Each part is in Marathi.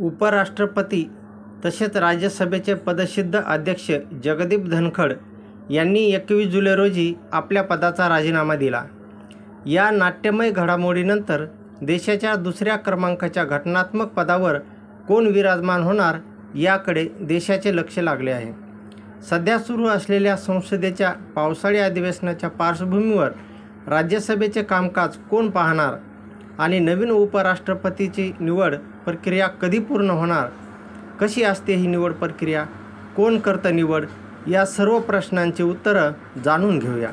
उपराष्ट्रपती तसेच राज्यसभेचे पदसिद्ध अध्यक्ष जगदीप धनखड यांनी 21 जुलै रोजी आपल्या पदाचा राजीनामा दिला. या नाट्यमय घडामोडीनंतर देशाच्या दुसऱ्या क्रमांकाच्या घटनात्मक पदावर कोण विराजमान होणार याकडे देशाचे लक्ष लागले आहे. सध्या सुरू असलेल्या संसदेच्या पावसाळी अधिवेशनाच्या पार्श्वभूमीवर राज्यसभेचे कामकाज कोण पाहणार आणि नवीन उपराष्ट्रपतीची निवड प्रक्रिया कधी पूर्ण होणार, कशी असते ही निवड प्रक्रिया, कोण करतं निवड, या सर्व प्रश्नांची उत्तरं जाणून घेऊया.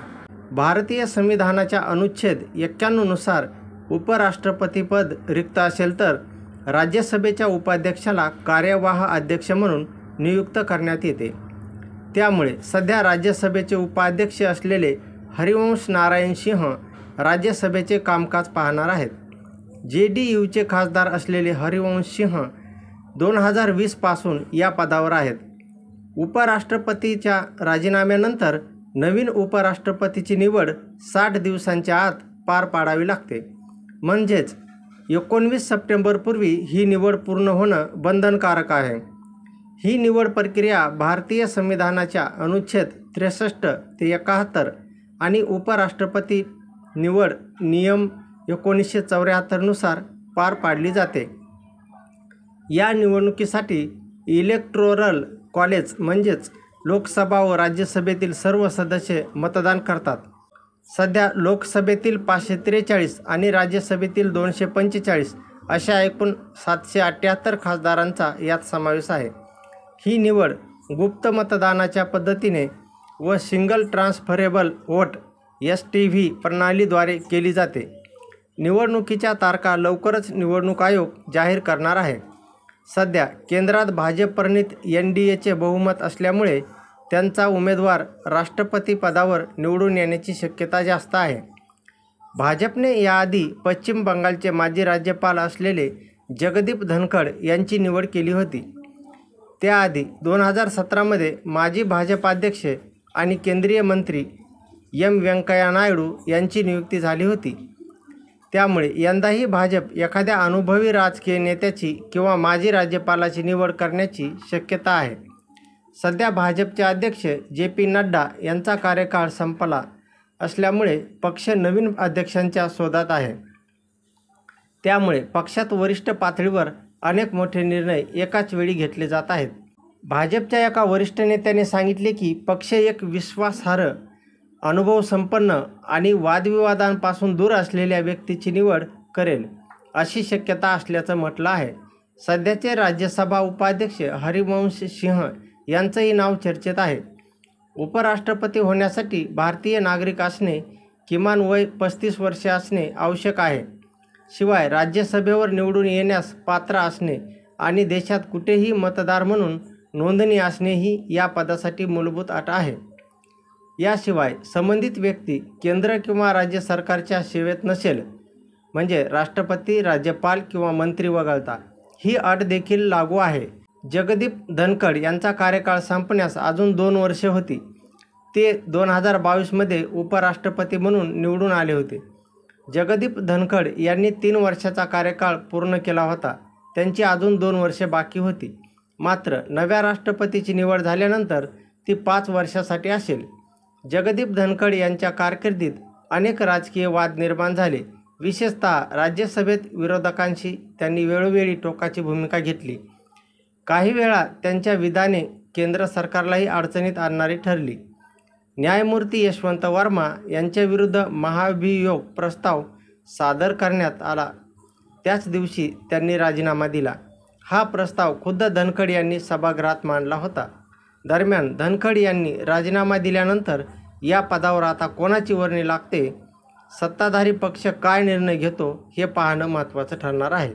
भारतीय संविधानाच्या अनुच्छेद 91 नुसार उपराष्ट्रपतीपद रिक्त असेल तर राज्यसभेच्या उपाध्यक्षाला कार्यवाह अध्यक्ष म्हणून नियुक्त करण्यात येते. त्यामुळे सध्या राज्यसभेचे उपाध्यक्ष असलेले हरिवंश नारायण सिंह राज्यसभेचे कामकाज पाहणार आहेत. JDUचे खासदार असलेले हरिवंश सिंह 2020 पासून या पदावर आहेत. उपराष्ट्रपतीच्या राजीनाम्यानंतर नवीन उपराष्ट्रपतीची निवड 60 दिवसांच्या आत पार पाडावी लागते. म्हणजेच 19 सप्टेंबरपूर्वी ही निवड पूर्ण होणं बंधनकारक आहे. ही निवड प्रक्रिया भारतीय संविधानाच्या अनुच्छेद 63 ते 71 आणि उपराष्ट्रपती निवड नियम 1974 नुसार पार पाडली जाते. या निवडणुकीसाठी इलेक्टोरल कॉलेज म्हणजेच लोकसभा व राज्यसभेतील सर्व सदस्य मतदान करतात. सध्या लोकसभेतील 543 आणि राज्यसभेतील 245 अशा एकूण 778 खासदारांचा यात समावेश आहे. ही निवड गुप्त मतदानाच्या पद्धतीने व सिंगल ट्रान्सफरेबल व्होट STV प्रणालीद्वारे केली जाते. निवडणुकीच्या तारखा लवकरच निवडणूक आयोग जाहीर करणार आहे. सध्या केंद्रात भाजप-प्रणीत NDAचे बहुमत असल्यामुळे त्यांचा उमेदवार राष्ट्रपती पदावर निवडून येण्याची शक्यता जास्त आहे. भाजपने याआधी पश्चिम बंगालचे माजी राज्यपाल असलेले जगदीप धनखड यांची निवड केली होती. त्याआधी 2017 मध्ये माजी भाजपाध्यक्ष आणि केंद्रीय मंत्री व्यंकय्या नायडू यांची नियुक्ती झाली होती. त्यामुळे यंदाही भाजप एखाद्या अनुभवी राजकीय नेत्याची किंवा माजी राज्यपालाची निवड करण्याची शक्यता आहे. सध्या भाजपचे अध्यक्ष JP नड्डा यांचा कार्यकाळ संपला असल्यामुळे पक्ष नवीन अध्यक्षांच्या शोधात आहे. त्यामुळे पक्षात वरिष्ठ पातळीवर अनेक मोठे निर्णय एकाच वेळी घेतले जात आहेत. भाजपच्या एका वरिष्ठ नेत्याने सांगितले की पक्ष एक विश्वासार्ह, अनुभवसंपन्न आणि वादविवादांपासून दूर असलेल्या व्यक्तीची निवड करेल अशी शक्यता असल्याचं म्हटलं आहे. सध्याचे राज्यसभा उपाध्यक्ष हरिवंश सिंह यांचंही नाव चर्चेत आहे. उपराष्ट्रपती होण्यासाठी भारतीय नागरिक असणे, किमान वय 35 वर्षे असणे आवश्यक आहे. शिवाय राज्यसभेवर निवडून येण्यास पात्र असणे आणि देशात कुठेही मतदार म्हणून नोंदणी असणेही या पदासाठी मूलभूत अट आहे. याशिवाय संबंधित व्यक्ती केंद्र किंवा राज्य सरकारच्या सेवेत नसेल, म्हणजे राष्ट्रपती, राज्यपाल किंवा मंत्री वगळता, ही अट देखील लागू आहे. जगदीप धनखड यांचा कार्यकाळ संपण्यास अजून 2 वर्षे होती. ते 2022 मध्ये उपराष्ट्रपती म्हणून निवडून आले होते. जगदीप धनखड यांनी 3 वर्षाचा कार्यकाळ पूर्ण केला होता. त्यांची अजून 2 वर्षे बाकी होती. मात्र नव्या राष्ट्रपतीची निवड झाल्यानंतर ती 5 वर्षासाठी असेल. जगदीप धनखड यांच्या कारकिर्दीत अनेक राजकीय वाद निर्माण झाले. विशेषतः राज्यसभेत विरोधकांशी त्यांनी वेळोवेळी टोकाची भूमिका घेतली. काही वेळा त्यांच्या विधाने केंद्र सरकारलाही अडचणीत आणणारी ठरली. न्यायमूर्ती यशवंत वर्मा यांच्याविरुद्ध महाभियोग प्रस्ताव सादर करण्यात आला. त्याच दिवशी त्यांनी राजीनामा दिला. हा प्रस्ताव खुद्द धनखड यांनी सभागृहात मांडला होता. दरम्यान धनखड यांनी राजीनामा दिल्यानंतर या पदावर आता कोणाची वर्णी लागते, सत्ताधारी पक्ष काय निर्णय घेतो हे पाहणं महत्त्वाचं ठरणार आहे.